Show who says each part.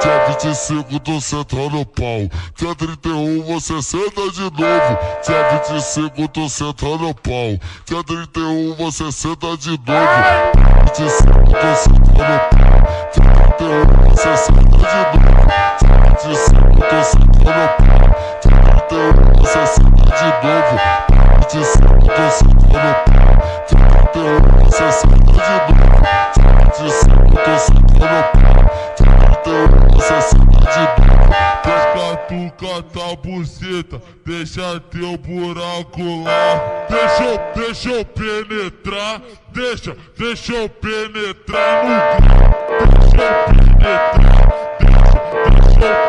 Speaker 1: Dia 25 tô sentando no pau. Dia 31 você senta de novo. Dia 25 tô sentando no pau. Dia 31 você senta de novo. 25 tô sentando no pau. Dia 31 você senta de novo. Dia 25 tô sentando no pau. Dia 31 você senta de novo. 25 tô sentando no pau. Dia 31 você senta de novo. Dia 25 tô sentando no pau. Você senta de novo. Pras catuca a buceta, deixa teu buraco lá. Deixa eu penetrar, deixa eu penetrar no grau. Deixa eu penetrar, deixa eu